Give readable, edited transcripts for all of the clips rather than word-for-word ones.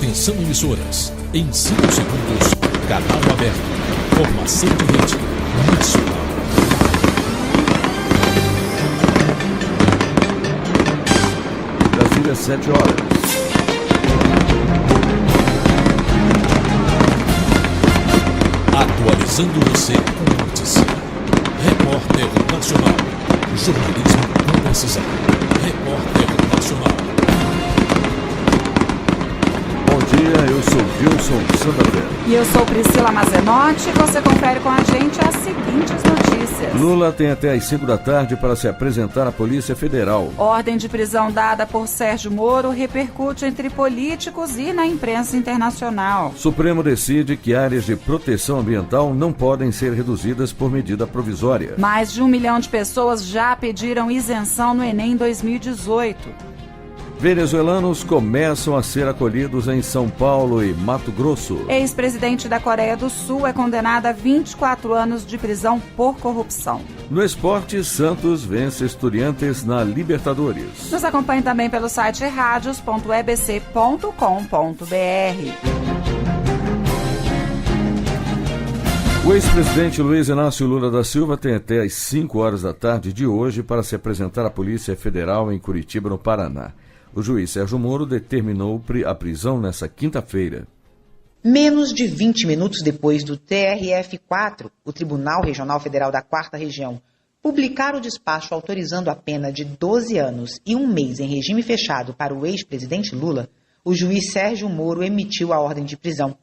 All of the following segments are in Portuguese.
Atenção, emissoras. Em 5 segundos, canal aberto. Formação de rede nacional. Brasília, 7 horas. Atualizando você com notícia. Repórter Nacional. Jornalismo com precisão. Repórter Nacional. Bom dia, eu sou Wilson Santander. E eu sou Priscila Mazenotti e você confere com a gente as seguintes notícias. Lula tem até às 5 da tarde para se apresentar à Polícia Federal. Ordem de prisão dada por Sérgio Moro repercute entre políticos e na imprensa internacional. Supremo decide que áreas de proteção ambiental não podem ser reduzidas por medida provisória. Mais de 1 milhão de pessoas já pediram isenção no Enem 2018. Venezuelanos começam a ser acolhidos em São Paulo e Mato Grosso. Ex-presidente da Coreia do Sul é condenada a 24 anos de prisão por corrupção. No esporte, Santos vence Estudiantes na Libertadores. Nos acompanhe também pelo site radios.ebc.com.br. O ex-presidente Luiz Inácio Lula da Silva tem até às 5 horas da tarde de hoje para se apresentar à Polícia Federal em Curitiba, no Paraná. O juiz Sérgio Moro determinou a prisão nesta quinta-feira. Menos de 20 minutos depois do TRF4, o Tribunal Regional Federal da 4ª Região, publicar o despacho autorizando a pena de 12 anos e 1 mês em regime fechado para o ex-presidente Lula, o juiz Sérgio Moro emitiu a ordem de prisão.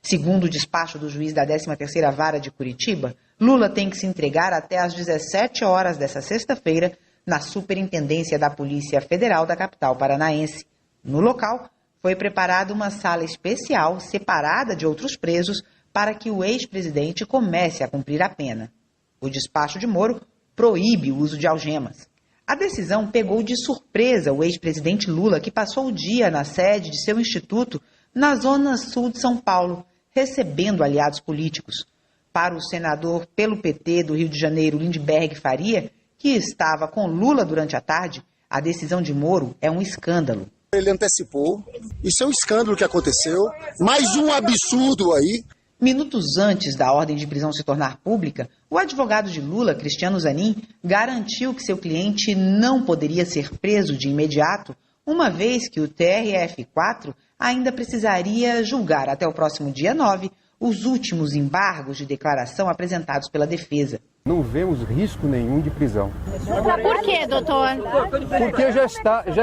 Segundo o despacho do juiz da 13ª Vara de Curitiba, Lula tem que se entregar até às 17 horas desta sexta-feira na Superintendência da Polícia Federal da capital paranaense. No local, foi preparada uma sala especial separada de outros presos para que o ex-presidente comece a cumprir a pena. O despacho de Moro proíbe o uso de algemas. A decisão pegou de surpresa o ex-presidente Lula, que passou o dia na sede de seu instituto na zona sul de São Paulo, recebendo aliados políticos. Para o senador pelo PT do Rio de Janeiro, Lindbergh Faria, que estava com Lula durante a tarde, a decisão de Moro é um escândalo. Ele antecipou, isso é um escândalo que aconteceu, mais um absurdo aí. Minutos antes da ordem de prisão se tornar pública, o advogado de Lula, Cristiano Zanin, garantiu que seu cliente não poderia ser preso de imediato, uma vez que o TRF4 ainda precisaria julgar até o próximo dia 9 os últimos embargos de declaração apresentados pela defesa. Não vemos risco nenhum de prisão. Por quê, doutor? Porque já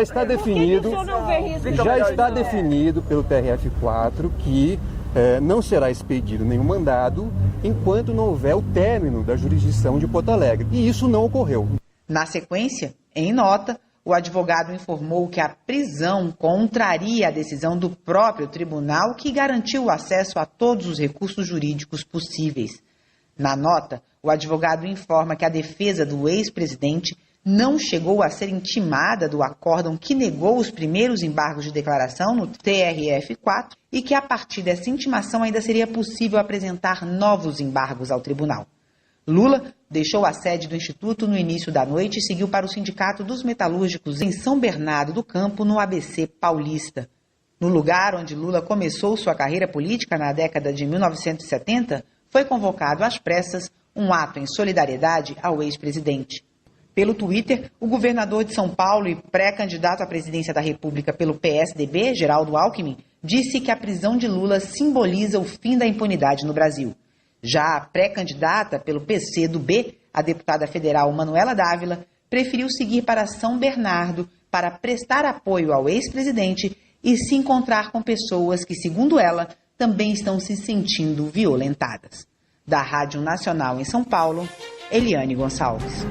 está definido pelo TRF4 que não será expedido nenhum mandado enquanto não houver o término da jurisdição de Porto Alegre. E isso não ocorreu. Na sequência, em nota, o advogado informou que a prisão contraria a decisão do próprio tribunal que garantiu o acesso a todos os recursos jurídicos possíveis. Na nota, o advogado informa que a defesa do ex-presidente não chegou a ser intimada do acórdão que negou os primeiros embargos de declaração no TRF4 e que a partir dessa intimação ainda seria possível apresentar novos embargos ao tribunal. Lula deixou a sede do Instituto no início da noite e seguiu para o Sindicato dos Metalúrgicos em São Bernardo do Campo, no ABC paulista. No lugar onde Lula começou sua carreira política na década de 1970, foi convocado às pressas um ato em solidariedade ao ex-presidente. Pelo Twitter, o governador de São Paulo e pré-candidato à presidência da República pelo PSDB, Geraldo Alckmin, disse que a prisão de Lula simboliza o fim da impunidade no Brasil. Já a pré-candidata pelo PCdoB, a deputada federal Manuela Dávila, preferiu seguir para São Bernardo para prestar apoio ao ex-presidente e se encontrar com pessoas que, segundo ela, também estão se sentindo violentadas. Da Rádio Nacional em São Paulo, Eliane Gonçalves.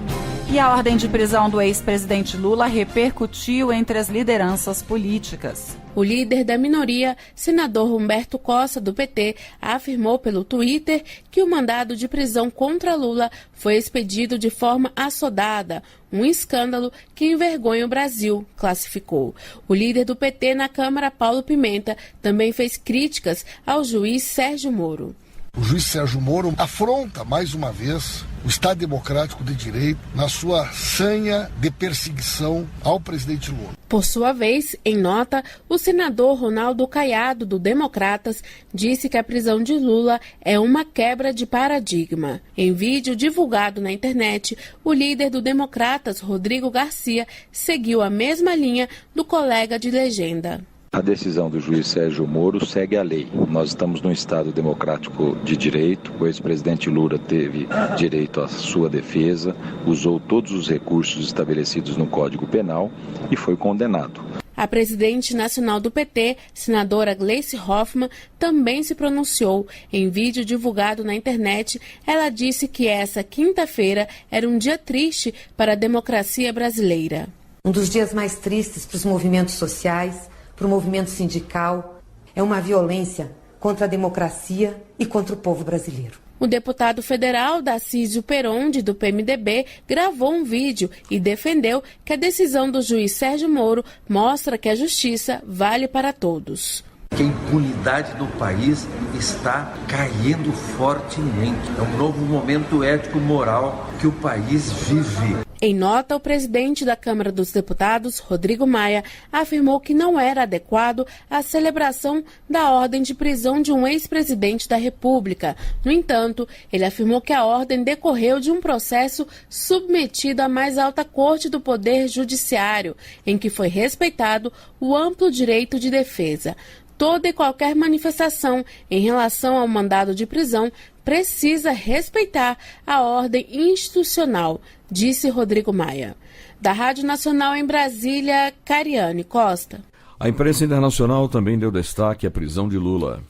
E a ordem de prisão do ex-presidente Lula repercutiu entre as lideranças políticas. O líder da minoria, senador Humberto Costa, do PT, afirmou pelo Twitter que o mandado de prisão contra Lula foi expedido de forma assodada, um escândalo que envergonha o Brasil, classificou. O líder do PT na Câmara, Paulo Pimenta, também fez críticas ao juiz Sérgio Moro. O juiz Sérgio Moro afronta, mais uma vez, o Estado Democrático de Direito na sua sanha de perseguição ao presidente Lula. Por sua vez, em nota, o senador Ronaldo Caiado, do Democratas, disse que a prisão de Lula é uma quebra de paradigma. Em vídeo divulgado na internet, o líder do Democratas, Rodrigo Garcia, seguiu a mesma linha do colega de legenda. A decisão do juiz Sérgio Moro segue a lei. Nós estamos num Estado democrático de direito. O ex-presidente Lula teve direito à sua defesa, usou todos os recursos estabelecidos no Código Penal e foi condenado. A presidente nacional do PT, senadora Gleice Hoffmann, também se pronunciou. Em vídeo divulgado na internet, ela disse que essa quinta-feira era um dia triste para a democracia brasileira. Um dos dias mais tristes para os movimentos sociais, para o movimento sindical, é uma violência contra a democracia e contra o povo brasileiro. O deputado federal Darcísio Peronde, do PMDB, gravou um vídeo e defendeu que a decisão do juiz Sérgio Moro mostra que a justiça vale para todos. Que a impunidade do país está caindo fortemente. É um novo momento ético-moral que o país vive. Em nota, o presidente da Câmara dos Deputados, Rodrigo Maia, afirmou que não era adequado a celebração da ordem de prisão de um ex-presidente da República. No entanto, ele afirmou que a ordem decorreu de um processo submetido à mais alta corte do Poder Judiciário, em que foi respeitado o amplo direito de defesa. Toda e qualquer manifestação em relação ao mandado de prisão precisa respeitar a ordem institucional, disse Rodrigo Maia. Da Rádio Nacional em Brasília, Cariane Costa. A imprensa internacional também deu destaque à prisão de Lula.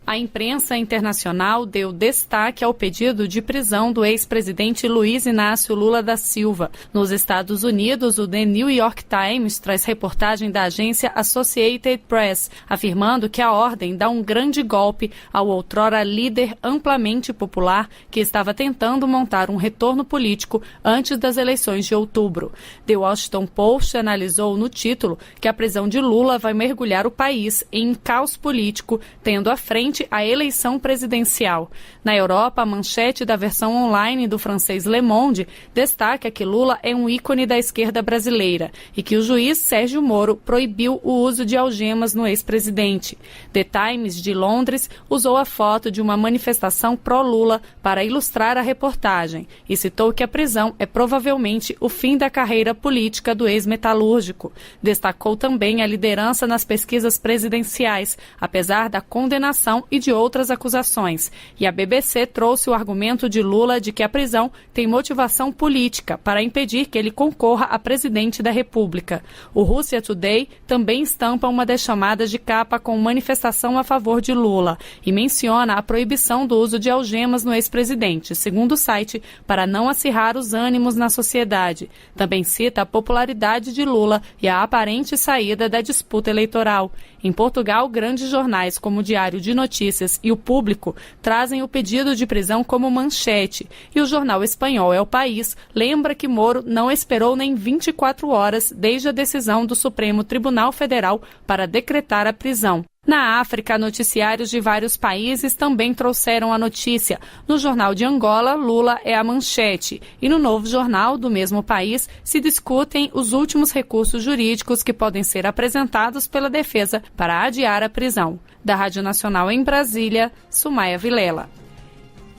A imprensa internacional deu destaque ao pedido de prisão do ex-presidente Luiz Inácio Lula da Silva. Nos Estados Unidos, o The New York Times traz reportagem da agência Associated Press, afirmando que a ordem dá um grande golpe ao outrora líder amplamente popular que estava tentando montar um retorno político antes das eleições de outubro. The Washington Post analisou no título que a prisão de Lula vai mergulhar o país em caos político, tendo à frente a eleição presidencial. Na Europa, a manchete da versão online do francês Le Monde destaca que Lula é um ícone da esquerda brasileira e que o juiz Sérgio Moro proibiu o uso de algemas no ex-presidente. The Times de Londres usou a foto de uma manifestação pró-Lula para ilustrar a reportagem e citou que a prisão é provavelmente o fim da carreira política do ex-metalúrgico. Destacou também a liderança nas pesquisas presidenciais, apesar da condenação e de outras acusações. E a BBC trouxe o argumento de Lula de que a prisão tem motivação política para impedir que ele concorra a presidente da República. O Russia Today também estampa uma das chamadas de capa com manifestação a favor de Lula e menciona a proibição do uso de algemas no ex-presidente, segundo o site, para não acirrar os ânimos na sociedade. Também cita a popularidade de Lula e a aparente saída da disputa eleitoral. Em Portugal, grandes jornais como o Diário de Notícias e o Público trazem o pedido de prisão como manchete. E o jornal espanhol El País lembra que Moro não esperou nem 24 horas desde a decisão do Supremo Tribunal Federal para decretar a prisão. Na África, noticiários de vários países também trouxeram a notícia. No Jornal de Angola, Lula é a manchete. E no Novo Jornal do mesmo país se discutem os últimos recursos jurídicos que podem ser apresentados pela defesa para adiar a prisão. Da Rádio Nacional em Brasília, Sumaia Vilela.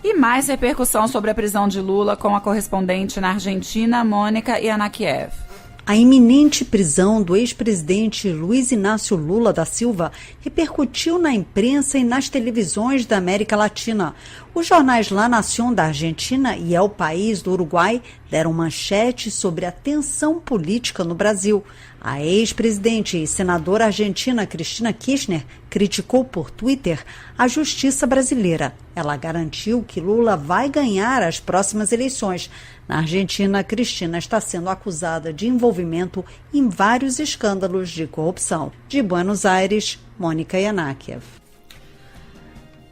E mais repercussão sobre a prisão de Lula com a correspondente na Argentina, Mônica Ianakiev. A iminente prisão do ex-presidente Luiz Inácio Lula da Silva repercutiu na imprensa e nas televisões da América Latina. Os jornais La Nación da Argentina e El País do Uruguai deram manchete sobre a tensão política no Brasil. A ex-presidente e senadora argentina Cristina Kirchner criticou por Twitter a justiça brasileira. Ela garantiu que Lula vai ganhar as próximas eleições. Na Argentina, Cristina está sendo acusada de envolvimento em vários escândalos de corrupção. De Buenos Aires, Mônica Ianakiev.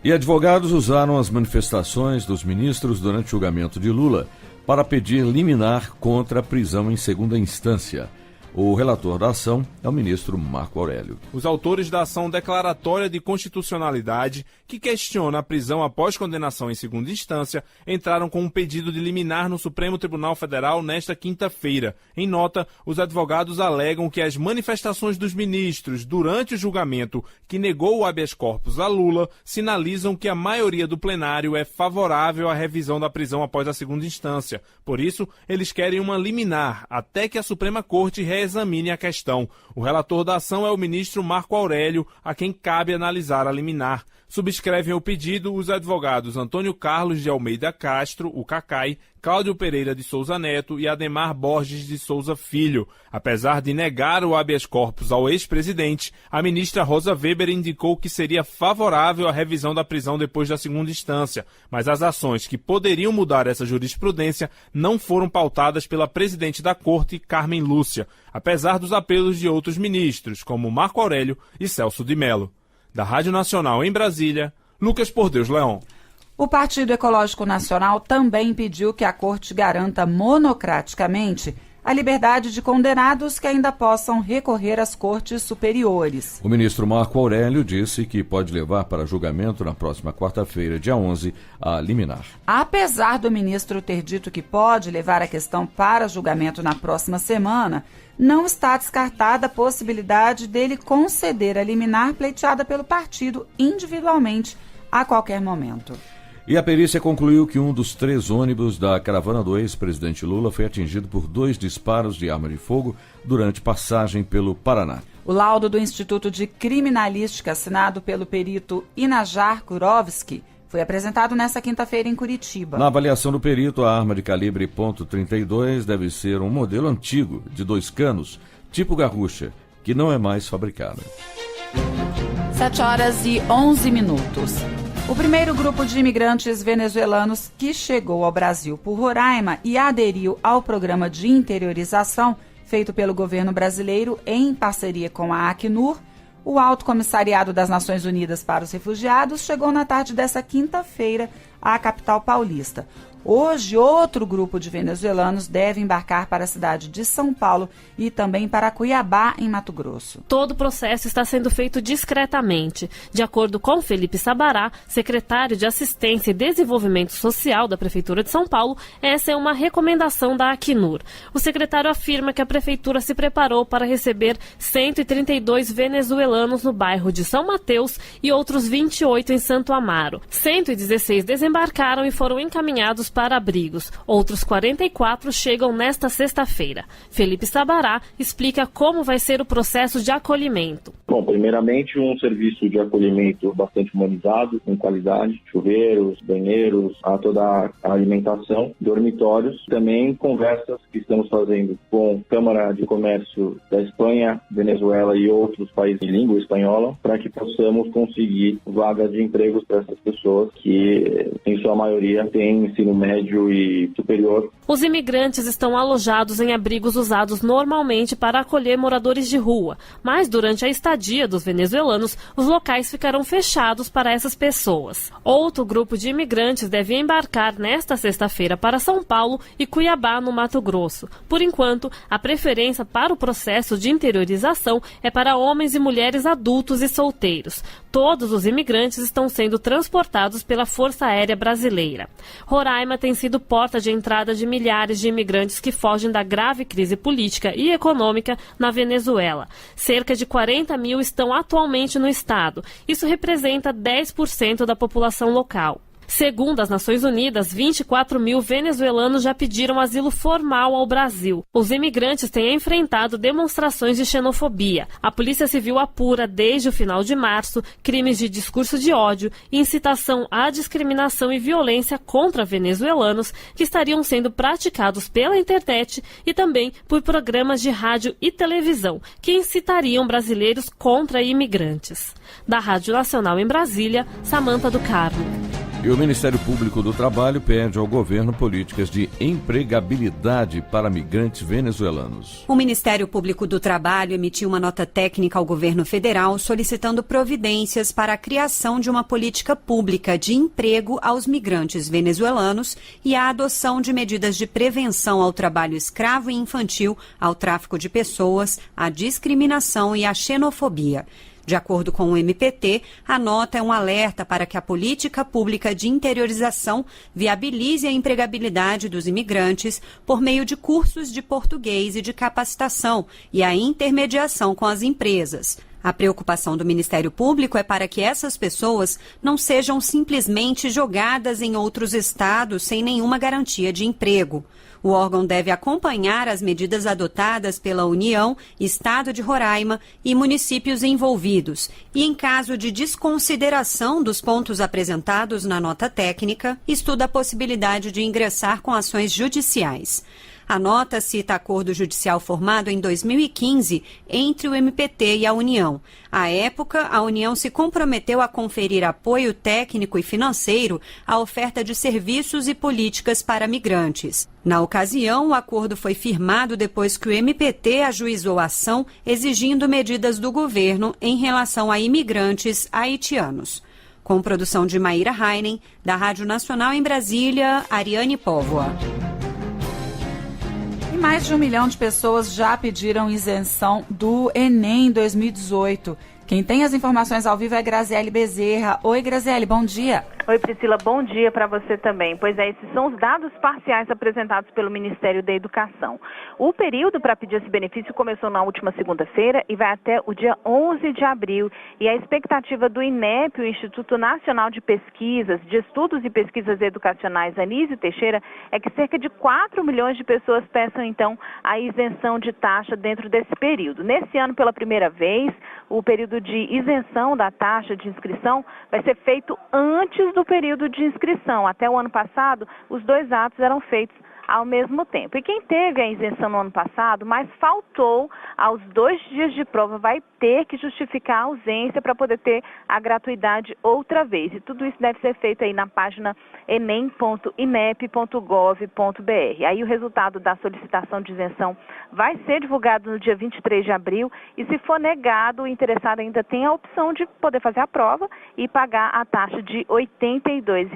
E advogados usaram as manifestações dos ministros durante o julgamento de Lula para pedir liminar contra a prisão em segunda instância. O relator da ação é o ministro Marco Aurélio. Os autores da ação declaratória de constitucionalidade, que questiona a prisão após condenação em segunda instância, entraram com um pedido de liminar no Supremo Tribunal Federal nesta quinta-feira. Em nota, os advogados alegam que as manifestações dos ministros durante o julgamento que negou o habeas corpus a Lula sinalizam que a maioria do plenário é favorável à revisão da prisão após a segunda instância. Por isso, eles querem uma liminar até que a Suprema Corte reexamine a questão. O relator da ação é o ministro Marco Aurélio, a quem cabe analisar a liminar. Subscrevem o pedido os advogados Antônio Carlos de Almeida Castro, o Cacai, Cláudio Pereira de Souza Neto e Ademar Borges de Souza Filho. Apesar de negar o habeas corpus ao ex-presidente, a ministra Rosa Weber indicou que seria favorável à revisão da prisão depois da segunda instância, mas as ações que poderiam mudar essa jurisprudência não foram pautadas pela presidente da Corte, Carmen Lúcia, apesar dos apelos de outros ministros, como Marco Aurélio e Celso de Mello. Da Rádio Nacional em Brasília, Lucas Por Deus Leão. O Partido Ecológico Nacional também pediu que a Corte garanta monocraticamente a liberdade de condenados que ainda possam recorrer às cortes superiores. O ministro Marco Aurélio disse que pode levar para julgamento na próxima quarta-feira, dia 11, a liminar. Apesar do ministro ter dito que pode levar a questão para julgamento na próxima semana, não está descartada a possibilidade dele conceder a liminar pleiteada pelo partido individualmente a qualquer momento. E a perícia concluiu que um dos 3 ônibus da caravana do ex-presidente Lula foi atingido por 2 disparos de arma de fogo durante passagem pelo Paraná. O laudo do Instituto de Criminalística, assinado pelo perito Inajar Kurovski, foi apresentado nesta quinta-feira em Curitiba. Na avaliação do perito, a arma de calibre .32 deve ser um modelo antigo, de 2 canos, tipo garrucha, que não é mais fabricada. 7h11. O primeiro grupo de imigrantes venezuelanos que chegou ao Brasil por Roraima e aderiu ao programa de interiorização feito pelo governo brasileiro em parceria com a Acnur, o Alto Comissariado das Nações Unidas para os Refugiados, chegou na tarde dessa quinta-feira à capital paulista. Hoje, outro grupo de venezuelanos deve embarcar para a cidade de São Paulo e também para Cuiabá, em Mato Grosso. Todo o processo está sendo feito discretamente. De acordo com Felipe Sabará, secretário de Assistência e Desenvolvimento Social da Prefeitura de São Paulo, essa é uma recomendação da Acnur. O secretário afirma que a Prefeitura se preparou para receber 132 venezuelanos no bairro de São Mateus e outros 28 em Santo Amaro. 116 desembarcaram e foram encaminhados para abrigos. Outros 44 chegam nesta sexta-feira. Felipe Sabará explica como vai ser o processo de acolhimento. Bom, primeiramente um serviço de acolhimento bastante humanizado, com qualidade, chuveiros, banheiros, toda a alimentação, dormitórios, também conversas que estamos fazendo com Câmara de Comércio da Espanha, Venezuela e outros países de língua espanhola, para que possamos conseguir vagas de empregos para essas pessoas que, em sua maioria, têm ensino médio e superior. Os imigrantes estão alojados em abrigos usados normalmente para acolher moradores de rua, mas durante a estadia dos venezuelanos, os locais ficarão fechados para essas pessoas. Outro grupo de imigrantes deve embarcar nesta sexta-feira para São Paulo e Cuiabá, no Mato Grosso. Por enquanto, a preferência para o processo de interiorização é para homens e mulheres adultos e solteiros. Todos os imigrantes estão sendo transportados pela Força Aérea Brasileira. Roraima tem sido porta de entrada de milhares de imigrantes que fogem da grave crise política e econômica na Venezuela. Cerca de 40 mil estão atualmente no estado. Isso representa 10% da população local. Segundo as Nações Unidas, 24 mil venezuelanos já pediram asilo formal ao Brasil. Os imigrantes têm enfrentado demonstrações de xenofobia. A Polícia Civil apura desde o final de março crimes de discurso de ódio, incitação à discriminação e violência contra venezuelanos que estariam sendo praticados pela internet e também por programas de rádio e televisão que incitariam brasileiros contra imigrantes. Da Rádio Nacional em Brasília, Samanta do Carmo. E o Ministério Público do Trabalho pede ao governo políticas de empregabilidade para migrantes venezuelanos. O Ministério Público do Trabalho emitiu uma nota técnica ao governo federal solicitando providências para a criação de uma política pública de emprego aos migrantes venezuelanos e a adoção de medidas de prevenção ao trabalho escravo e infantil, ao tráfico de pessoas, à discriminação e à xenofobia. De acordo com o MPT, a nota é um alerta para que a política pública de interiorização viabilize a empregabilidade dos imigrantes por meio de cursos de português e de capacitação e a intermediação com as empresas. A preocupação do Ministério Público é para que essas pessoas não sejam simplesmente jogadas em outros estados sem nenhuma garantia de emprego. O órgão deve acompanhar as medidas adotadas pela União, Estado de Roraima e municípios envolvidos e, em caso de desconsideração dos pontos apresentados na nota técnica, estuda a possibilidade de ingressar com ações judiciais. A nota cita acordo judicial formado em 2015 entre o MPT e a União. À época, a União se comprometeu a conferir apoio técnico e financeiro à oferta de serviços e políticas para migrantes. Na ocasião, o acordo foi firmado depois que o MPT ajuizou a ação exigindo medidas do governo em relação a imigrantes haitianos. Com produção de Maíra Heinen, da Rádio Nacional em Brasília, Ariane Póvoa. E mais de 1 milhão de pessoas já pediram isenção do Enem 2018. Quem tem as informações ao vivo é Graziele Bezerra. Oi, Graziele, bom dia. Oi, Priscila, bom dia para você também. Pois é, esses são os dados parciais apresentados pelo Ministério da Educação. O período para pedir esse benefício começou na última segunda-feira e vai até o dia 11 de abril. E a expectativa do INEP, o Instituto Nacional de Pesquisas, de Estudos e Pesquisas Educacionais, Anísio Teixeira, é que cerca de 4 milhões de pessoas peçam, então, a isenção de taxa dentro desse período. Nesse ano, pela primeira vez, o período de isenção da taxa de inscrição vai ser feito antes do período de inscrição. Até o ano passado, os dois atos eram feitos ao mesmo tempo. E quem teve a isenção no ano passado, mas faltou aos 2 dias de prova, vai ter que justificar a ausência para poder ter a gratuidade outra vez. E tudo isso deve ser feito aí na página enem.inep.gov.br. Aí o resultado da solicitação de isenção vai ser divulgado no dia 23 de abril e, se for negado, o interessado ainda tem a opção de poder fazer a prova e pagar a taxa de R$ 82.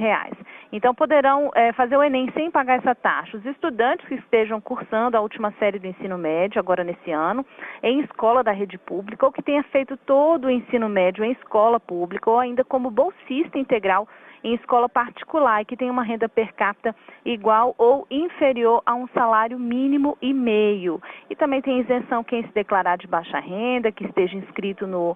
Então poderão fazer o Enem sem pagar essa taxa os estudantes que estejam cursando a última série do ensino médio, agora nesse ano, em escola da rede pública, ou que tenha feito todo o ensino médio em escola pública, ou ainda como bolsista integral em escola particular e que tenha uma renda per capita igual ou inferior a um salário mínimo e meio. E também tem isenção quem se declarar de baixa renda, que esteja inscrito no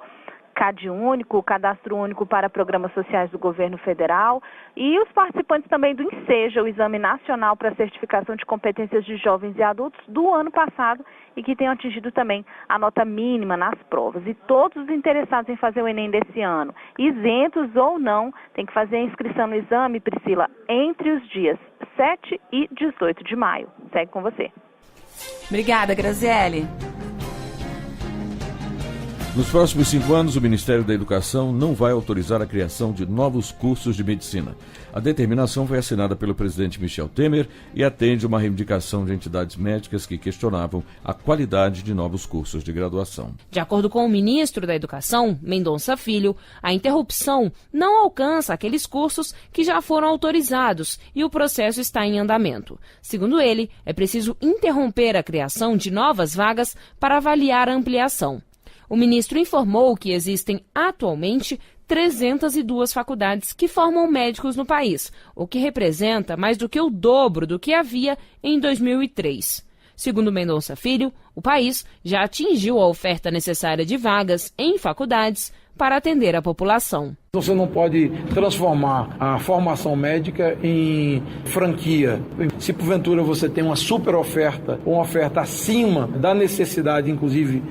CAD único, o Cadastro Único para Programas Sociais do Governo Federal, e os participantes também do INSEJA, o Exame Nacional para a Certificação de Competências de Jovens e Adultos, do ano passado, e que tenham atingido também a nota mínima nas provas. E todos os interessados em fazer o Enem desse ano, isentos ou não, tem que fazer a inscrição no exame, Priscila, entre os dias 7 e 18 de maio. Segue com você. Obrigada, Graziele. Nos próximos 5 anos, o Ministério da Educação não vai autorizar a criação de novos cursos de medicina. A determinação foi assinada pelo presidente Michel Temer e atende uma reivindicação de entidades médicas que questionavam a qualidade de novos cursos de graduação. De acordo com o ministro da Educação, Mendonça Filho, a interrupção não alcança aqueles cursos que já foram autorizados e o processo está em andamento. Segundo ele, é preciso interromper a criação de novas vagas para avaliar a ampliação. O ministro informou que existem atualmente 302 faculdades que formam médicos no país, o que representa mais do que o dobro do que havia em 2003. Segundo Mendonça Filho, o país já atingiu a oferta necessária de vagas em faculdades para atender a população. Você não pode transformar a formação médica em franquia. Se porventura você tem uma super oferta, uma oferta acima da necessidade, inclusive,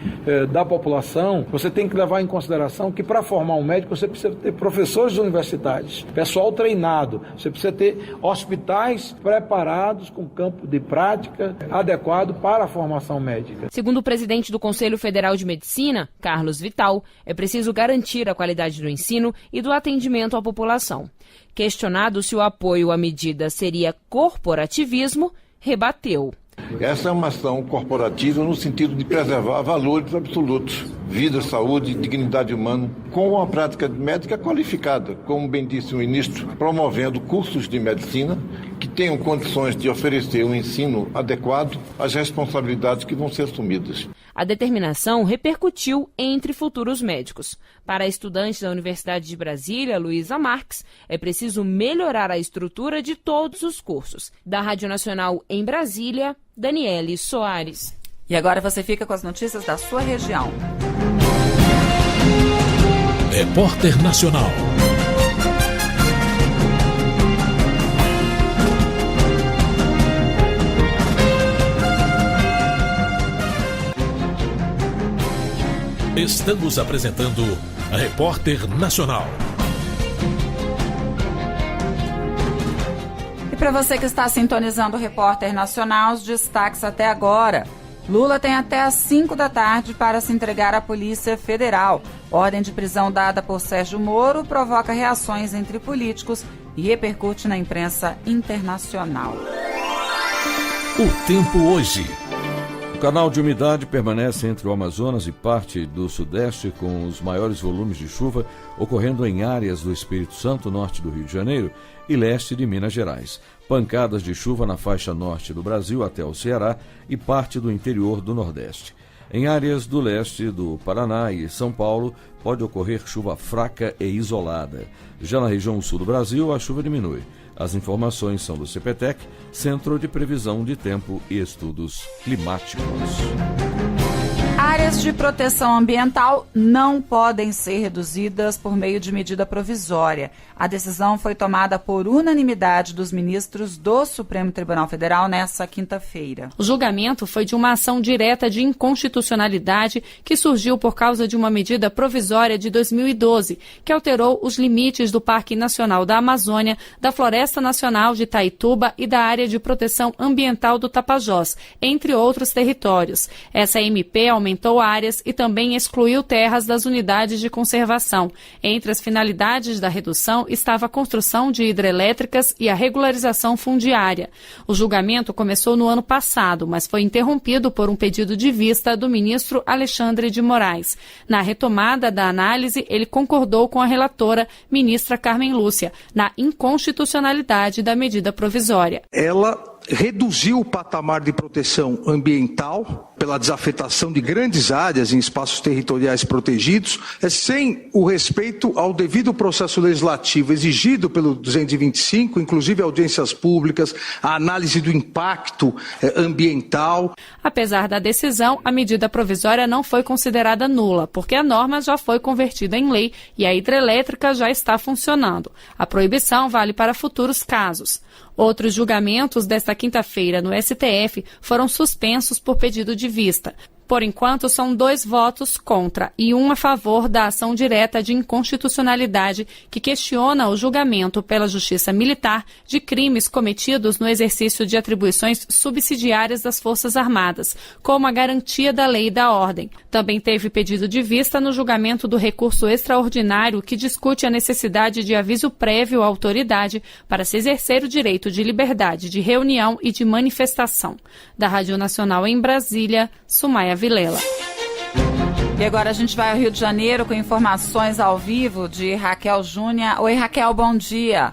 da população, você tem que levar em consideração que para formar um médico você precisa ter professores universitários, pessoal treinado, você precisa ter hospitais preparados com campo de prática adequado para a formação médica. Segundo o presidente do Conselho Federal de Medicina, Carlos Vital, é preciso garantir a qualidade do ensino e do atendimento à população. Questionado se o apoio à medida seria corporativismo, rebateu. Essa é uma ação corporativa no sentido de preservar valores absolutos, vida, saúde, dignidade humana, com uma prática médica qualificada, como bem disse o ministro, promovendo cursos de medicina que tenham condições de oferecer um ensino adequado às responsabilidades que vão ser assumidas. A determinação repercutiu entre futuros médicos. Para a estudante da Universidade de Brasília, Luísa Marques, é preciso melhorar a estrutura de todos os cursos. Da Rádio Nacional em Brasília, Daniele Soares. E agora você fica com as notícias da sua região. Repórter Nacional. Estamos apresentando Repórter Nacional. E para você que está sintonizando o Repórter Nacional, os destaques até agora. Lula tem até às 5 da tarde para se entregar à Polícia Federal. Ordem de prisão dada por Sérgio Moro provoca reações entre políticos e repercute na imprensa internacional. O tempo hoje. O canal de umidade permanece entre o Amazonas e parte do Sudeste, com os maiores volumes de chuva ocorrendo em áreas do Espírito Santo, norte do Rio de Janeiro e leste de Minas Gerais. Pancadas de chuva na faixa norte do Brasil até o Ceará e parte do interior do Nordeste. Em áreas do leste do Paraná e São Paulo, pode ocorrer chuva fraca e isolada. Já na região sul do Brasil, a chuva diminui. As informações são do CPTEC, Centro de Previsão de Tempo e Estudos Climáticos. Áreas de proteção ambiental não podem ser reduzidas por meio de medida provisória. A decisão foi tomada por unanimidade dos ministros do Supremo Tribunal Federal nesta quinta-feira. O julgamento foi de uma ação direta de inconstitucionalidade que surgiu por causa de uma medida provisória de 2012, que alterou os limites do Parque Nacional da Amazônia, da Floresta Nacional de Itaituba e da Área de Proteção Ambiental do Tapajós, entre outros territórios. Essa MP aumentou áreas e também excluiu terras das unidades de conservação. Entre as finalidades da redução estava a construção de hidrelétricas e a regularização fundiária. O julgamento começou no ano passado, mas foi interrompido por um pedido de vista do ministro Alexandre de Moraes. Na retomada da análise, ele concordou com a relatora, ministra Carmen Lúcia, na inconstitucionalidade da medida provisória. Ela reduziu o patamar de proteção ambiental pela desafetação de grandes áreas em espaços territoriais protegidos, sem o respeito ao devido processo legislativo exigido pelo 225, inclusive audiências públicas, a análise do impacto ambiental. Apesar da decisão, a medida provisória não foi considerada nula, porque a norma já foi convertida em lei e a hidrelétrica já está funcionando. A proibição vale para futuros casos. Outros julgamentos desta quinta-feira no STF foram suspensos por pedido de vista. Por enquanto, são 2 votos contra e 1 a favor da ação direta de inconstitucionalidade que questiona o julgamento pela Justiça Militar de crimes cometidos no exercício de atribuições subsidiárias das Forças Armadas, como a garantia da lei e da ordem. Também teve pedido de vista no julgamento do recurso extraordinário que discute a necessidade de aviso prévio à autoridade para se exercer o direito de liberdade de reunião e de manifestação. Da Rádio Nacional em Brasília, Sumaia Vilela. E agora a gente vai ao Rio de Janeiro com informações ao vivo de Raquel Júnior. Oi, Raquel, bom dia.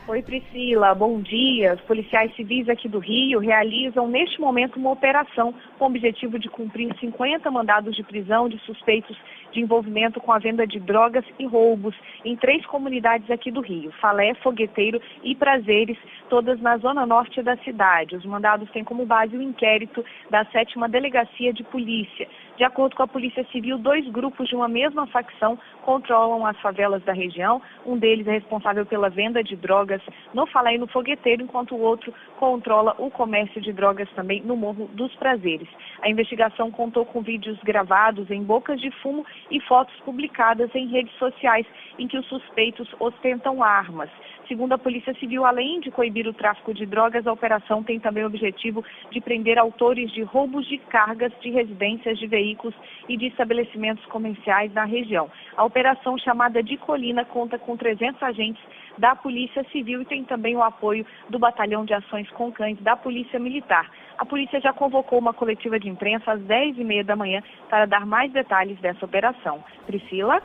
Oi, Priscila, bom dia. Os policiais civis aqui do Rio realizam neste momento uma operação com o objetivo de cumprir 50 mandados de prisão de suspeitos de envolvimento com a venda de drogas e roubos em 3 comunidades aqui do Rio, Falé, Fogueteiro e Prazeres, todas na zona norte da cidade. Os mandados têm como base o inquérito da 7ª Delegacia de Polícia. De acordo com a Polícia Civil, 2 grupos de uma mesma facção controlam as favelas da região. Um deles é responsável pela venda de drogas no Falaí, no Fogueteiro, enquanto o outro controla o comércio de drogas também no Morro dos Prazeres. A investigação contou com vídeos gravados em bocas de fumo e fotos publicadas em redes sociais em que os suspeitos ostentam armas. Segundo a Polícia Civil, além de coibir o tráfico de drogas, a operação tem também o objetivo de prender autores de roubos de cargas de residências, de veículos e de estabelecimentos comerciais na região. A operação, chamada de Colina, conta com 300 agentes da Polícia Civil e tem também o apoio do Batalhão de Ações com Cães da Polícia Militar. A polícia já convocou uma coletiva de imprensa às 10h30 da manhã para dar mais detalhes dessa operação. Priscila?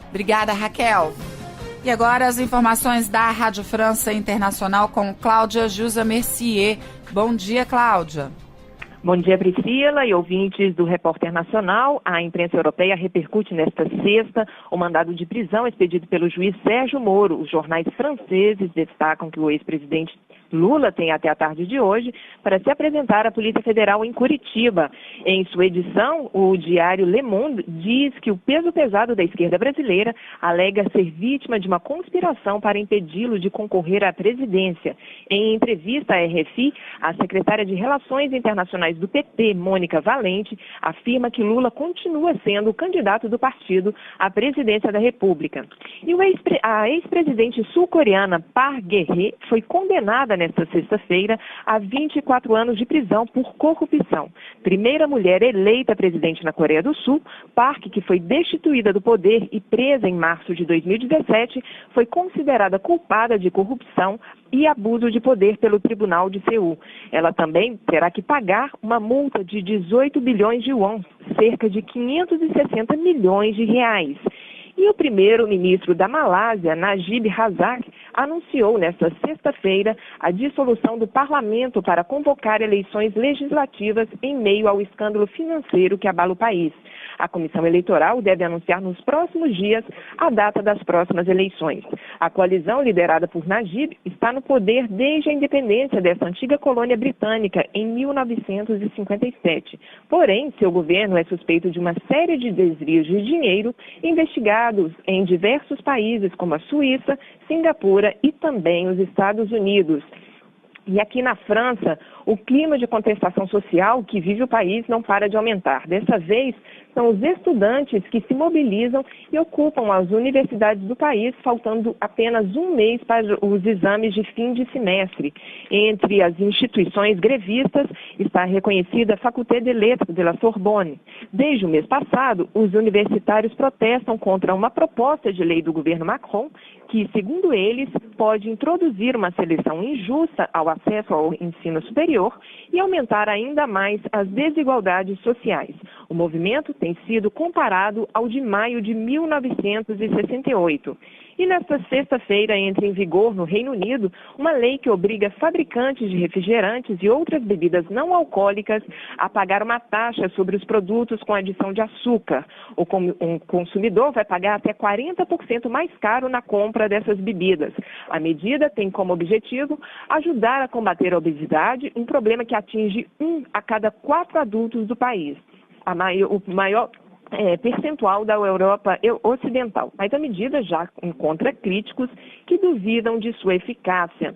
Obrigada, Raquel. E agora as informações da Rádio França Internacional com Cláudia Jusa Mercier. Bom dia, Cláudia. Bom dia, Priscila e ouvintes do Repórter Nacional. A imprensa europeia repercute nesta sexta o mandado de prisão expedido pelo juiz Sérgio Moro. Os jornais franceses destacam que o ex-presidente Lula tem até a tarde de hoje para se apresentar à Polícia Federal em Curitiba. Em sua edição, o diário Le Monde diz que o peso pesado da esquerda brasileira alega ser vítima de uma conspiração para impedi-lo de concorrer à presidência. Em entrevista à RFI, a secretária de Relações Internacionais do PT, Mônica Valente, afirma que Lula continua sendo o candidato do partido à presidência da República. E a ex-presidente sul-coreana Park Geun-hye foi condenada nesta sexta-feira a 24 anos de prisão por corrupção. Primeira mulher eleita presidente na Coreia do Sul, Park, que foi destituída do poder e presa em março de 2017, foi considerada culpada de corrupção e abuso de poder pelo Tribunal de Seul. Ela também terá que pagar uma multa de 18 bilhões de won, cerca de 560 milhões de reais. E o primeiro-ministro da Malásia, Najib Razak, anunciou nesta sexta-feira a dissolução do parlamento para convocar eleições legislativas em meio ao escândalo financeiro que abala o país. A Comissão Eleitoral deve anunciar nos próximos dias a data das próximas eleições. A coalizão liderada por Najib está no poder desde a independência dessa antiga colônia britânica em 1957. Porém, seu governo é suspeito de uma série de desvios de dinheiro investigados em diversos países como a Suíça, Singapura e também os Estados Unidos. E aqui na França, o clima de contestação social que vive o país não para de aumentar. Dessa vez, são os estudantes que se mobilizam e ocupam as universidades do país, faltando apenas um mês para os exames de fim de semestre. Entre as instituições grevistas está a reconhecida Faculté de Lettres de la Sorbonne. Desde o mês passado, os universitários protestam contra uma proposta de lei do governo Macron que, segundo eles, pode introduzir uma seleção injusta ao acesso ao ensino superior e aumentar ainda mais as desigualdades sociais. O movimento tem sido comparado ao de maio de 1968. E nesta sexta-feira entra em vigor no Reino Unido uma lei que obriga fabricantes de refrigerantes e outras bebidas não alcoólicas a pagar uma taxa sobre os produtos com adição de açúcar. O consumidor vai pagar até 40% mais caro na compra dessas bebidas. A medida tem como objetivo ajudar a combater a obesidade, um problema que atinge 1 a cada 4 adultos do país. O maior percentual da Europa Ocidental, mas a medida já encontra críticos que duvidam de sua eficácia.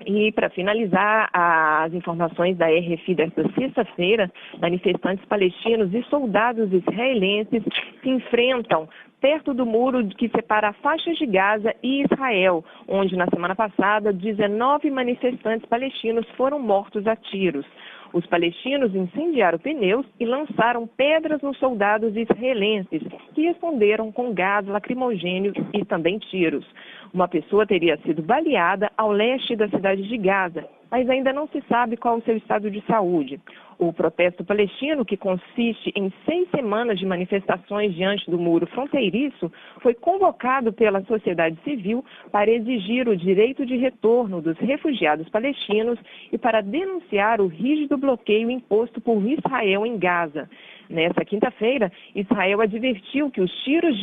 E para finalizar as informações da RFI desta sexta-feira, manifestantes palestinos e soldados israelenses se enfrentam perto do muro que separa a faixa de Gaza e Israel, onde na semana passada 19 manifestantes palestinos foram mortos a tiros. Os palestinos incendiaram pneus e lançaram pedras nos soldados israelenses, que responderam com gás lacrimogêneo e também tiros. Uma pessoa teria sido baleada ao leste da cidade de Gaza, mas ainda não se sabe qual o seu estado de saúde. O protesto palestino, que consiste em 6 semanas de manifestações diante do muro fronteiriço, foi convocado pela sociedade civil para exigir o direito de retorno dos refugiados palestinos e para denunciar o rígido bloqueio imposto por Israel em Gaza. Nessa quinta-feira, Israel advertiu que os tiros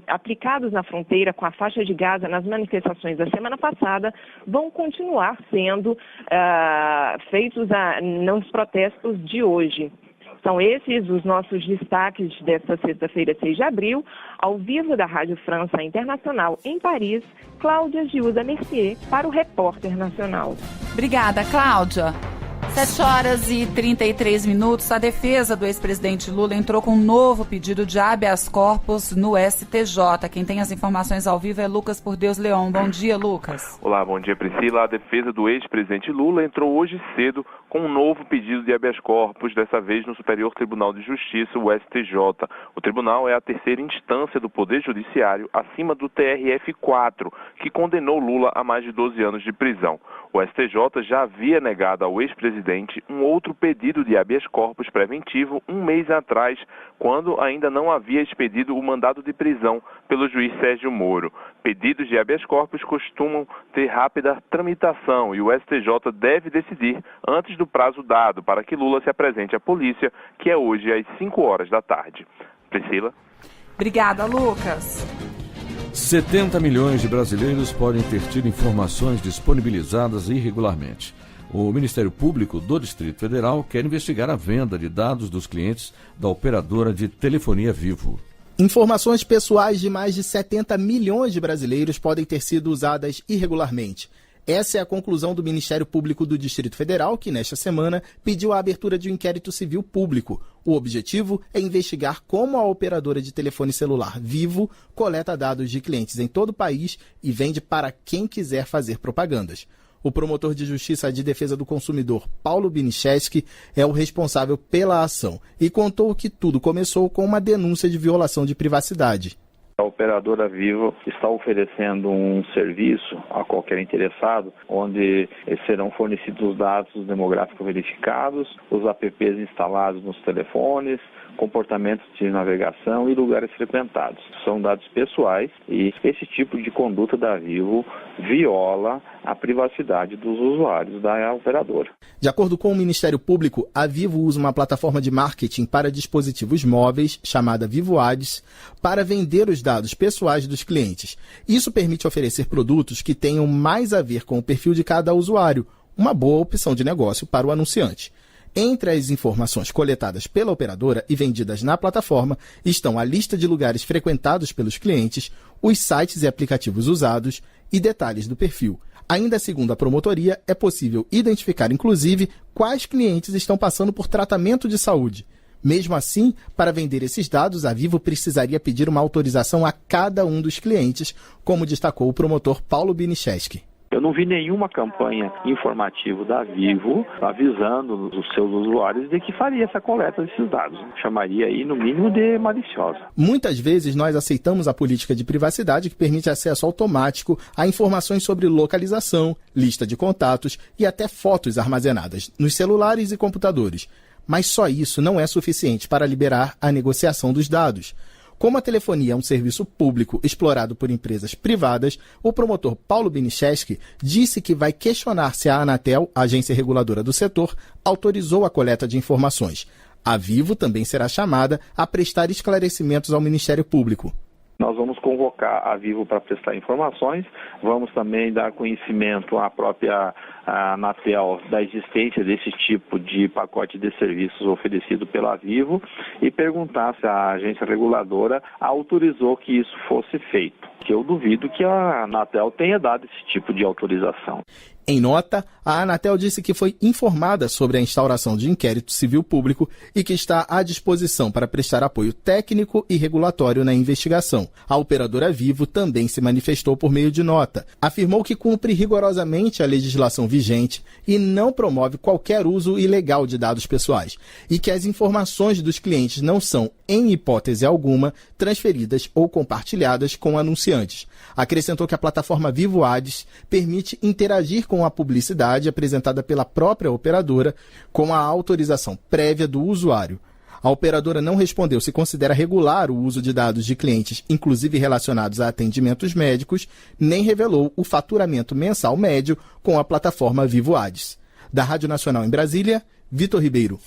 aplicados na fronteira com a faixa de Gaza nas manifestações da semana passada vão continuar sendo feitos nos protestos de hoje. São esses os nossos destaques desta sexta-feira, 6 de abril, ao vivo da Rádio França Internacional em Paris, Cláudia Giuda Mercier para o Repórter Nacional. Obrigada, Cláudia. 7h33. A defesa do ex-presidente Lula entrou com um novo pedido de habeas corpus no STJ. Quem tem as informações ao vivo é Lucas Por Deus Leão. Bom dia, Lucas. Olá, bom dia, Priscila. A defesa do ex-presidente Lula entrou hoje cedo com um novo pedido de habeas corpus, dessa vez no Superior Tribunal de Justiça, o STJ. O tribunal é a terceira instância do Poder Judiciário, acima do TRF4, que condenou Lula a mais de 12 anos de prisão. O STJ já havia negado ao ex-presidente um outro pedido de habeas corpus preventivo um mês atrás, quando ainda não havia expedido o mandado de prisão pelo juiz Sérgio Moro. Pedidos de habeas corpus costumam ter rápida tramitação e o STJ deve decidir antes do prazo dado para que Lula se apresente à polícia, que é hoje às 5 horas da tarde. Priscila? Obrigada, Lucas. 70 milhões de brasileiros podem ter tido informações disponibilizadas irregularmente. O Ministério Público do Distrito Federal quer investigar a venda de dados dos clientes da operadora de telefonia Vivo. Informações pessoais de mais de 70 milhões de brasileiros podem ter sido usadas irregularmente. Essa é a conclusão do Ministério Público do Distrito Federal, que nesta semana pediu a abertura de um inquérito civil público. O objetivo é investigar como a operadora de telefone celular Vivo coleta dados de clientes em todo o país e vende para quem quiser fazer propagandas. O promotor de Justiça de Defesa do Consumidor, Paulo Binicheski, é o responsável pela ação e contou que tudo começou com uma denúncia de violação de privacidade. A operadora Vivo está oferecendo um serviço a qualquer interessado, onde serão fornecidos os dados demográficos verificados, os apps instalados nos telefones, comportamentos de navegação e lugares frequentados. São dados pessoais e esse tipo de conduta da Vivo viola a privacidade dos usuários da operadora. De acordo com o Ministério Público, a Vivo usa uma plataforma de marketing para dispositivos móveis, chamada Vivo Ads, para vender os dados pessoais dos clientes. Isso permite oferecer produtos que tenham mais a ver com o perfil de cada usuário, uma boa opção de negócio para o anunciante. Entre as informações coletadas pela operadora e vendidas na plataforma estão a lista de lugares frequentados pelos clientes, os sites e aplicativos usados e detalhes do perfil. Ainda segundo a promotoria, é possível identificar, inclusive, quais clientes estão passando por tratamento de saúde. Mesmo assim, para vender esses dados, a Vivo precisaria pedir uma autorização a cada um dos clientes, como destacou o promotor Paulo Binicheski. Eu não vi nenhuma campanha informativa da Vivo avisando os seus usuários de que faria essa coleta desses dados. Chamaria aí, no mínimo, de maliciosa. Muitas vezes nós aceitamos a política de privacidade que permite acesso automático a informações sobre localização, lista de contatos e até fotos armazenadas nos celulares e computadores. Mas só isso não é suficiente para liberar a negociação dos dados. Como a telefonia é um serviço público explorado por empresas privadas, o promotor Paulo Binicheski disse que vai questionar se a Anatel, a agência reguladora do setor, autorizou a coleta de informações. A Vivo também será chamada a prestar esclarecimentos ao Ministério Público. Nós vamos convocar a Vivo para prestar informações, vamos também dar conhecimento à própria Anatel da existência desse tipo de pacote de serviços oferecido pela Vivo e perguntar se a agência reguladora autorizou que isso fosse feito, que eu duvido que a Anatel tenha dado esse tipo de autorização. Em nota, a Anatel disse que foi informada sobre a instauração de inquérito civil público e que está à disposição para prestar apoio técnico e regulatório na investigação. A operadora Vivo também se manifestou por meio de nota. Afirmou que cumpre rigorosamente a legislação vigente e não promove qualquer uso ilegal de dados pessoais e que as informações dos clientes não são, em hipótese alguma, transferidas ou compartilhadas com anunciantes. Acrescentou que a plataforma Vivo Ads permite interagir com a publicidade apresentada pela própria operadora com a autorização prévia do usuário. A operadora não respondeu se considera regular o uso de dados de clientes, inclusive relacionados a atendimentos médicos, nem revelou o faturamento mensal médio com a plataforma Vivo Ads. Da Rádio Nacional em Brasília, Vitor Ribeiro.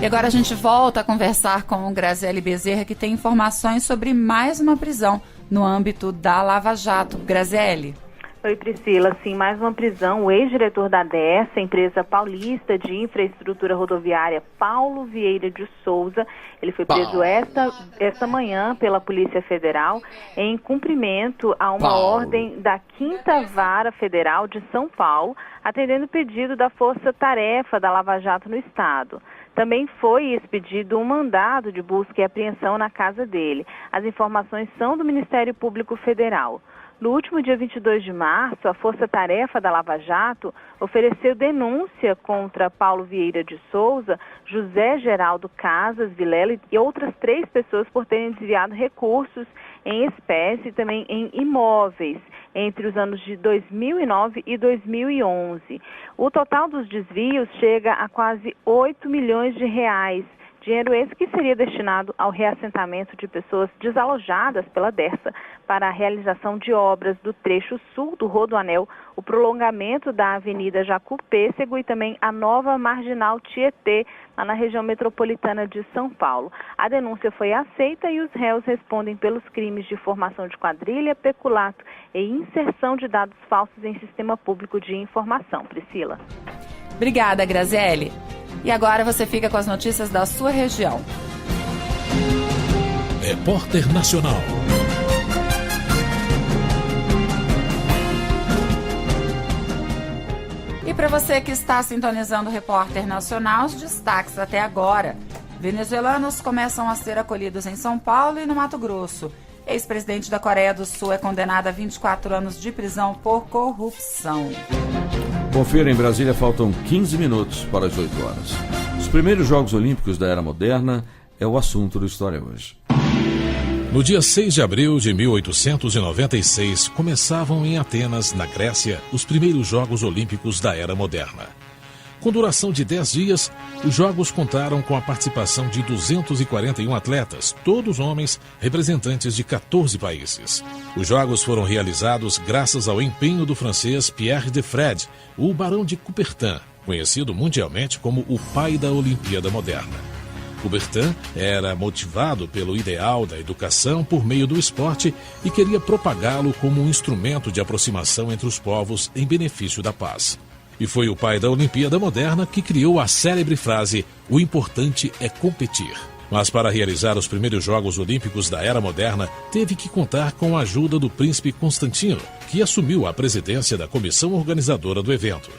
E agora a gente volta a conversar com o Graziele Bezerra, que tem informações sobre mais uma prisão no âmbito da Lava Jato. Graziele. Oi, Priscila. Sim, mais uma prisão. O ex-diretor da DESA, empresa paulista de infraestrutura rodoviária, Paulo Vieira de Souza, ele foi preso esta manhã pela Polícia Federal em cumprimento a uma ordem da 5ª Vara Federal de São Paulo, atendendo o pedido da Força Tarefa da Lava Jato no Estado. Também foi expedido um mandado de busca e apreensão na casa dele. As informações são do Ministério Público Federal. No último dia 22 de março, a Força Tarefa da Lava Jato ofereceu denúncia contra Paulo Vieira de Souza, José Geraldo Casas Vilela e outras 3 pessoas por terem desviado recursos em espécie e também em imóveis entre os anos de 2009 e 2011. O total dos desvios chega a quase 8 milhões de reais. Dinheiro esse que seria destinado ao reassentamento de pessoas desalojadas pela DESA para a realização de obras do trecho sul do Rodoanel, o prolongamento da Avenida Jacu-Pêssego e também a nova Marginal Tietê, lá na região metropolitana de São Paulo. A denúncia foi aceita e os réus respondem pelos crimes de formação de quadrilha, peculato e inserção de dados falsos em sistema público de informação. Priscila. Obrigada, Graziele. E agora você fica com as notícias da sua região. Repórter Nacional. E para você que está sintonizando o Repórter Nacional, os destaques até agora. Venezuelanos começam a ser acolhidos em São Paulo e no Mato Grosso. Ex-presidente da Coreia do Sul é condenado a 24 anos de prisão por corrupção. Confira, em Brasília, faltam 15 minutos para as 8 horas. Os primeiros Jogos Olímpicos da Era Moderna é o assunto do História Hoje. No dia 6 de abril de 1896, começavam em Atenas, na Grécia, os primeiros Jogos Olímpicos da Era Moderna. Com duração de 10 dias, os Jogos contaram com a participação de 241 atletas, todos homens, representantes de 14 países. Os Jogos foram realizados graças ao empenho do francês Pierre de Fred, o Barão de Coubertin, conhecido mundialmente como o pai da Olimpíada Moderna. Coubertin era motivado pelo ideal da educação por meio do esporte e queria propagá-lo como um instrumento de aproximação entre os povos em benefício da paz. E foi o pai da Olimpíada Moderna que criou a célebre frase: "O importante é competir". Mas para realizar os primeiros Jogos Olímpicos da Era Moderna, teve que contar com a ajuda do príncipe Constantino, que assumiu a presidência da comissão organizadora do evento.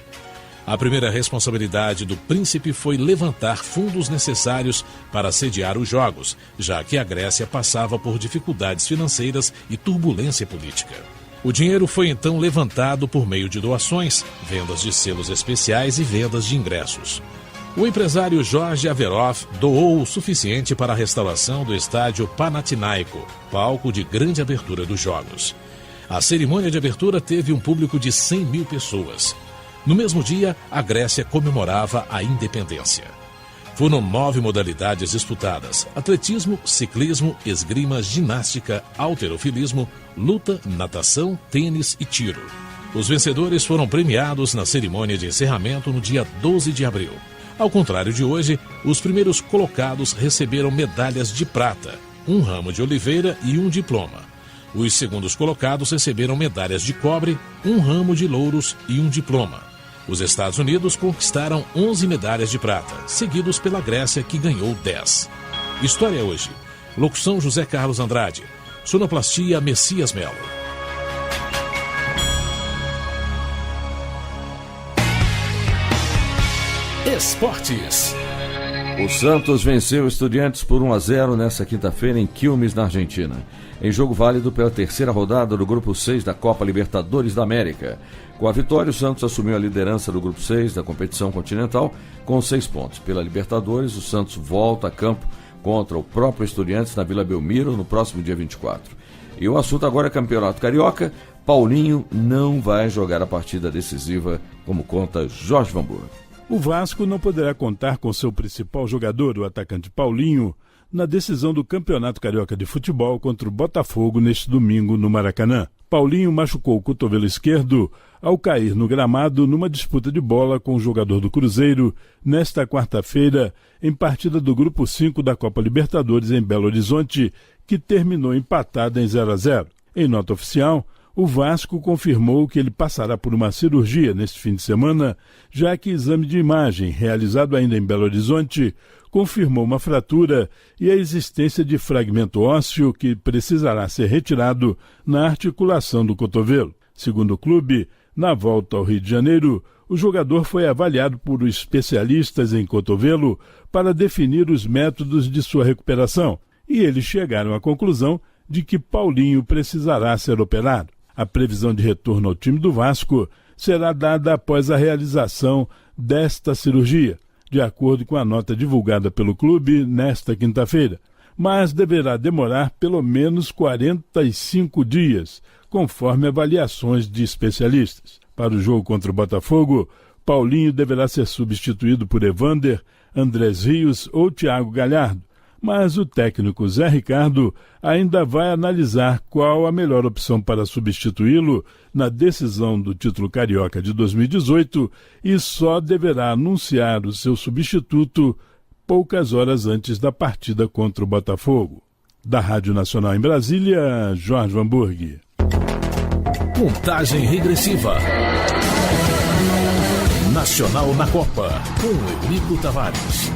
A primeira responsabilidade do príncipe foi levantar fundos necessários para sediar os Jogos, já que a Grécia passava por dificuldades financeiras e turbulência política. O dinheiro foi então levantado por meio de doações, vendas de selos especiais e vendas de ingressos. O empresário Jorge Averoff doou o suficiente para a restauração do estádio Panathinaiko, palco de grande abertura dos Jogos. A cerimônia de abertura teve um público de 100 mil pessoas. No mesmo dia, a Grécia comemorava a independência. Foram 9 modalidades disputadas: atletismo, ciclismo, esgrima, ginástica, halterofilismo, luta, natação, tênis e tiro. Os vencedores foram premiados na cerimônia de encerramento no dia 12 de abril. Ao contrário de hoje, os primeiros colocados receberam medalhas de prata, um ramo de oliveira e um diploma. Os segundos colocados receberam medalhas de cobre, um ramo de louros e um diploma. Os Estados Unidos conquistaram 11 medalhas de prata, seguidos pela Grécia, que ganhou 10. História Hoje. Locução José Carlos Andrade. Sonoplastia Messias Melo. Esportes. O Santos venceu o Estudiantes por 1-0 nesta quinta-feira em Quilmes, na Argentina, em jogo válido pela terceira rodada do Grupo 6 da Copa Libertadores da América. Com a vitória, o Santos assumiu a liderança do Grupo 6 da competição continental com 6 pontos. Pela Libertadores, o Santos volta a campo contra o próprio Estudiantes na Vila Belmiro no próximo dia 24. E o assunto agora é Campeonato Carioca. Paulinho não vai jogar a partida decisiva, como conta Jorge Vanburg. O Vasco não poderá contar com seu principal jogador, o atacante Paulinho, na decisão do Campeonato Carioca de Futebol contra o Botafogo neste domingo no Maracanã. Paulinho machucou o cotovelo esquerdo ao cair no gramado numa disputa de bola com o jogador do Cruzeiro nesta quarta-feira, em partida do Grupo 5 da Copa Libertadores em Belo Horizonte, que terminou empatada em 0-0. Em nota oficial, O Vasco confirmou que ele passará por uma cirurgia neste fim de semana, já que exame de imagem, realizado ainda em Belo Horizonte, confirmou uma fratura e a existência de fragmento ósseo que precisará ser retirado na articulação do cotovelo. Segundo o clube, na volta ao Rio de Janeiro, o jogador foi avaliado por especialistas em cotovelo para definir os métodos de sua recuperação, e eles chegaram à conclusão de que Paulinho precisará ser operado. A previsão de retorno ao time do Vasco será dada após a realização desta cirurgia, de acordo com a nota divulgada pelo clube nesta quinta-feira, mas deverá demorar pelo menos 45 dias, conforme avaliações de especialistas. Para o jogo contra o Botafogo, Paulinho deverá ser substituído por Evander, Andrés Rios ou Thiago Galhardo, mas o técnico Zé Ricardo ainda vai analisar qual a melhor opção para substituí-lo na decisão do título carioca de 2018 e só deverá anunciar o seu substituto poucas horas antes da partida contra o Botafogo. Da Rádio Nacional em Brasília, Jorge Vanburg. Contagem regressiva. Nacional na Copa, com Eurico Tavares.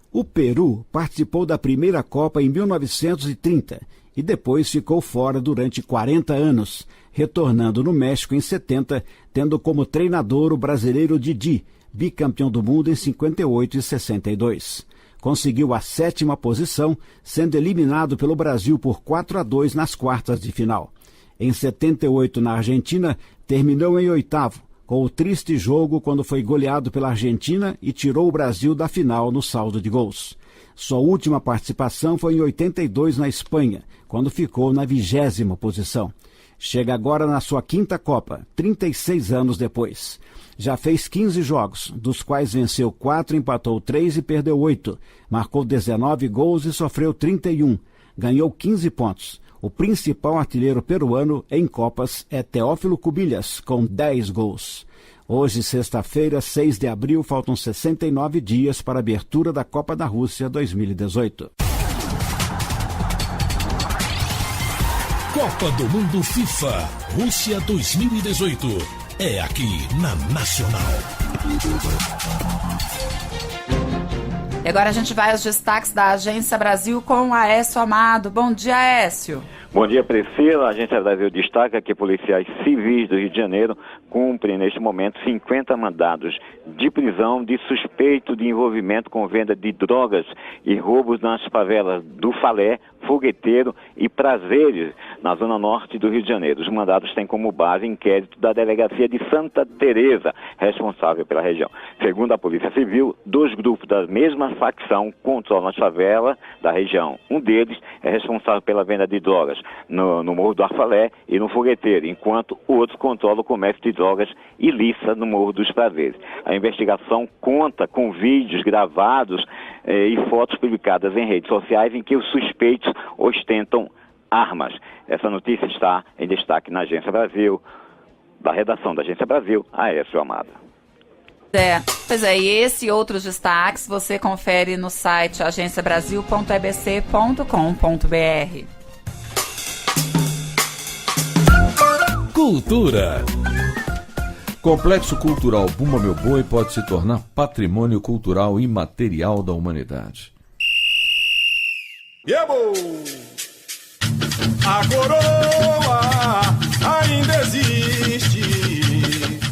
O Peru participou da primeira Copa em 1930 e depois ficou fora durante 40 anos, retornando no México em 70, tendo como treinador o brasileiro Didi, bicampeão do mundo em 58 e 62. Conseguiu a 7ª posição, sendo eliminado pelo Brasil por 4-2 nas quartas de final. Em 78, na Argentina, terminou em 8º, com o triste jogo quando foi goleado pela Argentina e tirou o Brasil da final no saldo de gols. Sua última participação foi em 82 na Espanha, quando ficou na 20ª posição. Chega agora na sua 5ª Copa, 36 anos depois. Já fez 15 jogos, dos quais venceu 4, empatou 3 e perdeu 8. Marcou 19 gols e sofreu 31. Ganhou 15 pontos. O principal artilheiro peruano em Copas é Teófilo Cubillas, com 10 gols. Hoje, sexta-feira, 6 de abril, faltam 69 dias para a abertura da Copa da Rússia 2018. Copa do Mundo FIFA Rússia 2018. É aqui na Nacional. E agora a gente vai aos destaques da Agência Brasil com Aécio Amado. Bom dia, Aécio. Bom dia, Priscila. A Agência Brasil destaca que policiais civis do Rio de Janeiro cumprem, neste momento, 50 mandados de prisão de suspeito de envolvimento com venda de drogas e roubos nas favelas do Falé, Fogueteiro e Prazeres, na zona norte do Rio de Janeiro. Os mandados têm como base inquérito da Delegacia de Santa Teresa, responsável pela região. Segundo a Polícia Civil, 2 grupos da mesma facção controlam as favelas da região. Um deles é responsável pela venda de drogas no Morro do Arfalé e no Fogueteiro, enquanto outros controlam o comércio de drogas ilícita no Morro dos Prazeres. A investigação conta com vídeos gravados e fotos publicadas em redes sociais em que os suspeitos ostentam armas. Essa notícia está em destaque na Agência Brasil, da redação da Agência Brasil, Aécio Amado. Pois é, e esse e outros destaques você confere no site agenciabrasil.ebc.com.br. Cultura. Complexo Cultural Bumba Meu Boi pode se tornar patrimônio cultural imaterial da humanidade. A coroa ainda existe.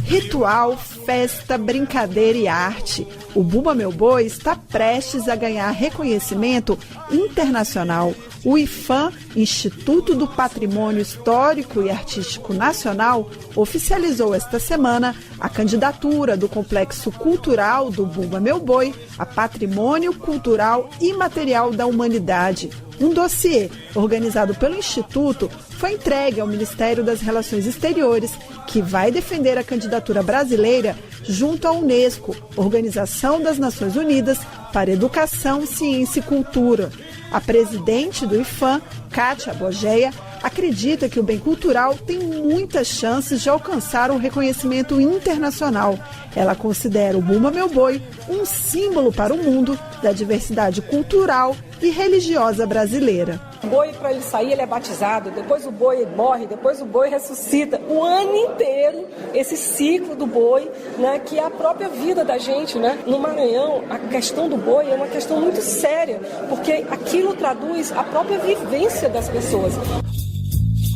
Ritual, festa, brincadeira e arte. O Bumba Meu Boi está prestes a ganhar reconhecimento internacional. O IPHAN, Instituto do Patrimônio Histórico e Artístico Nacional, oficializou esta semana a candidatura do Complexo Cultural do Bumba Meu Boi a Patrimônio Cultural Imaterial da Humanidade. Um dossiê organizado pelo Instituto foi entregue ao Ministério das Relações Exteriores, que vai defender a candidatura brasileira junto à Unesco, Organização das Nações Unidas para Educação, Ciência e Cultura. A presidente do IPHAN, Kátia Bogeia, acredita que o bem cultural tem muitas chances de alcançar um reconhecimento internacional. Ela considera o Bumba Meu Boi um símbolo para o mundo da diversidade cultural e religiosa brasileira. O boi, para ele sair, ele é batizado, depois o boi morre, depois o boi ressuscita. O ano inteiro, esse ciclo do boi, né, que é a própria vida da gente, né? No Maranhão, a questão do boi é uma questão muito séria, porque aquilo traduz a própria vivência das pessoas.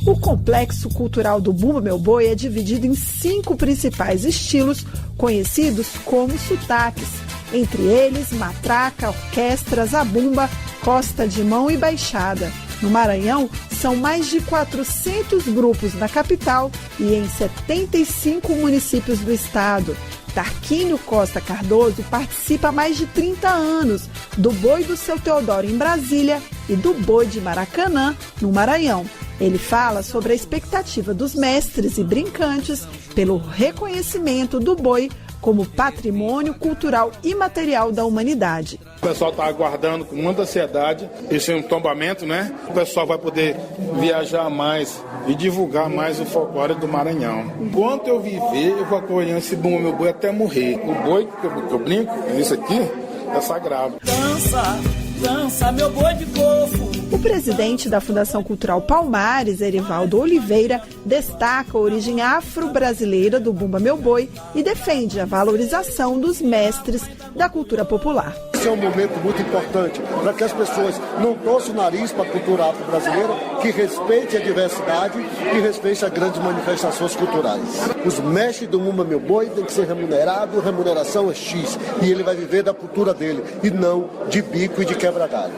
O complexo cultural do Bumba Meu Boi é dividido em 5 principais estilos, conhecidos como sotaques. Entre eles, matraca, orquestra, zabumba, costa de mão e baixada. No Maranhão, são mais de 400 grupos na capital e em 75 municípios do estado. Tarquínio Costa Cardoso participa há mais de 30 anos do Boi do Seu Teodoro em Brasília e do Boi de Maracanã, no Maranhão. Ele fala sobre a expectativa dos mestres e brincantes pelo reconhecimento do boi como patrimônio cultural imaterial da humanidade. O pessoal está aguardando com muita ansiedade esse tombamento, né? O pessoal vai poder viajar mais e divulgar mais o folclore do Maranhão. Enquanto eu viver, eu vou acompanhar esse Bumba Meu Boi até morrer. O boi que eu brinco, isso aqui, é sagrado. Dança, dança, meu boi de fofo. O presidente da Fundação Cultural Palmares, Erivaldo Oliveira, destaca a origem afro-brasileira do Bumba Meu Boi e defende a valorização dos mestres da cultura popular. Esse é um momento muito importante para que as pessoas não torçam o nariz para a cultura afro-brasileira, que respeite a diversidade e respeite as grandes manifestações culturais. Os mestres do Bumba Meu Boi têm que ser remunerados, remuneração é X, e ele vai viver da cultura dele e não de bico e de quebra-galho.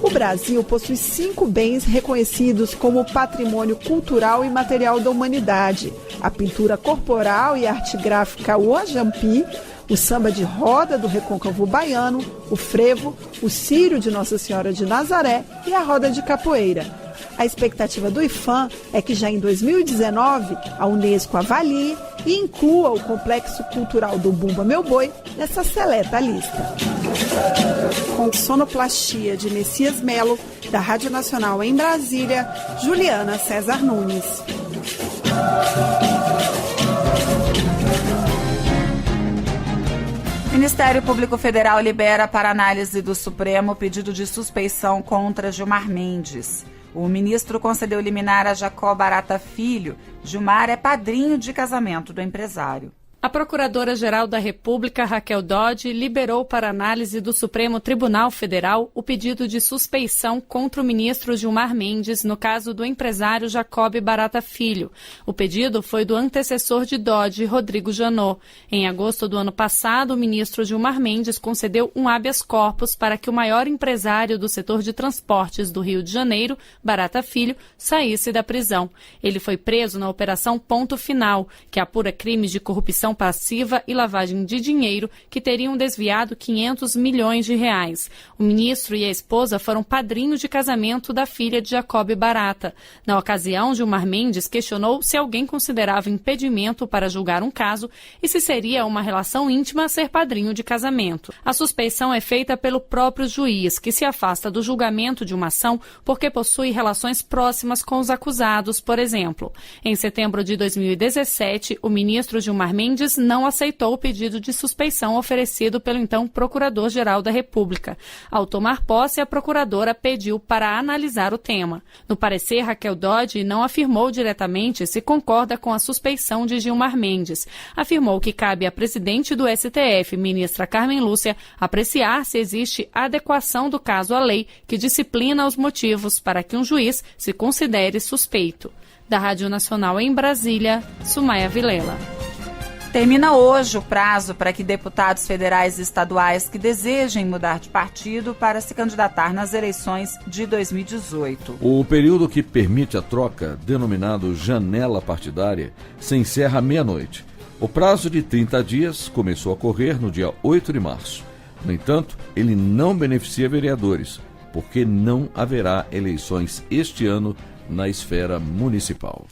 O Brasil possui 5 bens reconhecidos como patrimônio cultural e material da humanidade: a pintura corporal e arte gráfica Uajampi, o samba de roda do Recôncavo Baiano, o frevo, o círio de Nossa Senhora de Nazaré e a roda de capoeira. A expectativa do IFAM é que já em 2019 a Unesco avalie e inclua o complexo cultural do Bumba Meu Boi nessa seleta lista. Com sonoplastia de Messias Melo, da Rádio Nacional em Brasília, Juliana César Nunes. Ministério Público Federal libera para análise do Supremo pedido de suspeição contra Gilmar Mendes. O ministro concedeu liminar a Jacó Barata Filho. Gilmar é padrinho de casamento do empresário. A Procuradora-Geral da República, Raquel Dodge, liberou para análise do Supremo Tribunal Federal o pedido de suspeição contra o ministro Gilmar Mendes no caso do empresário Jacob Barata Filho. O pedido foi do antecessor de Dodge, Rodrigo Janot. Em agosto do ano passado, o ministro Gilmar Mendes concedeu um habeas corpus para que o maior empresário do setor de transportes do Rio de Janeiro, Barata Filho, saísse da prisão. Ele foi preso na Operação Ponto Final, que apura crimes de corrupção passiva e lavagem de dinheiro que teriam desviado 500 milhões de reais. O ministro e a esposa foram padrinhos de casamento da filha de Jacob Barata. Na ocasião, Gilmar Mendes questionou se alguém considerava impedimento para julgar um caso e se seria uma relação íntima ser padrinho de casamento. A suspeição é feita pelo próprio juiz, que se afasta do julgamento de uma ação porque possui relações próximas com os acusados, por exemplo. Em setembro de 2017, o ministro Gilmar Mendes não aceitou o pedido de suspeição oferecido pelo então Procurador-Geral da República. Ao tomar posse, a procuradora pediu para analisar o tema. No parecer, Raquel Dodge não afirmou diretamente se concorda com a suspeição de Gilmar Mendes. Afirmou que cabe à presidente do STF, ministra Carmen Lúcia, apreciar se existe adequação do caso à lei que disciplina os motivos para que um juiz se considere suspeito. Da Rádio Nacional em Brasília, Sumaia Vilela. Termina hoje o prazo para que deputados federais e estaduais que desejem mudar de partido para se candidatar nas eleições de 2018. O período que permite a troca, denominado janela partidária, se encerra à meia-noite. O prazo de 30 dias começou a correr no dia 8 de março. No entanto, ele não beneficia vereadores, porque não haverá eleições este ano na esfera municipal.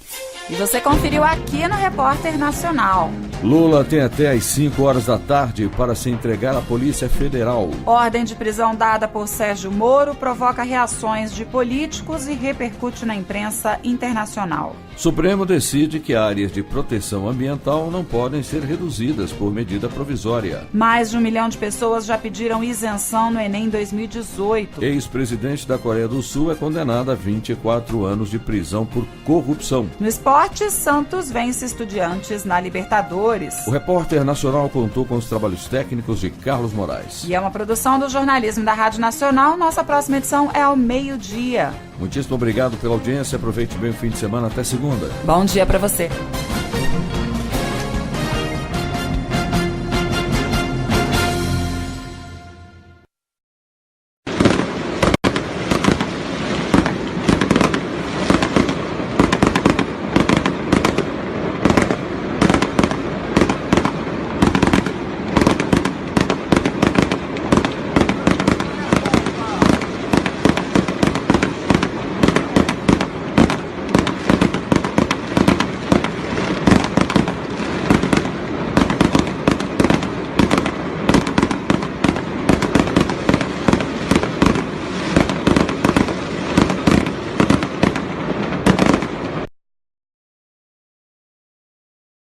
E você conferiu aqui no Repórter Nacional. Lula tem até às 5 horas da tarde para se entregar à Polícia Federal. Ordem de prisão dada por Sérgio Moro provoca reações de políticos e repercute na imprensa internacional. Supremo decide que áreas de proteção ambiental não podem ser reduzidas por medida provisória. Mais de 1 milhão de pessoas já pediram isenção no Enem 2018. Ex-presidente da Coreia do Sul é condenado a 24 anos de prisão por corrupção. No esporte, Santos vence Estudiantes na Libertadores. O Repórter Nacional contou com os trabalhos técnicos de Carlos Moraes. E é uma produção do jornalismo da Rádio Nacional. Nossa próxima edição é ao meio-dia. Muitíssimo obrigado pela audiência. Aproveite bem o fim de semana. Até segunda. Bom dia para você.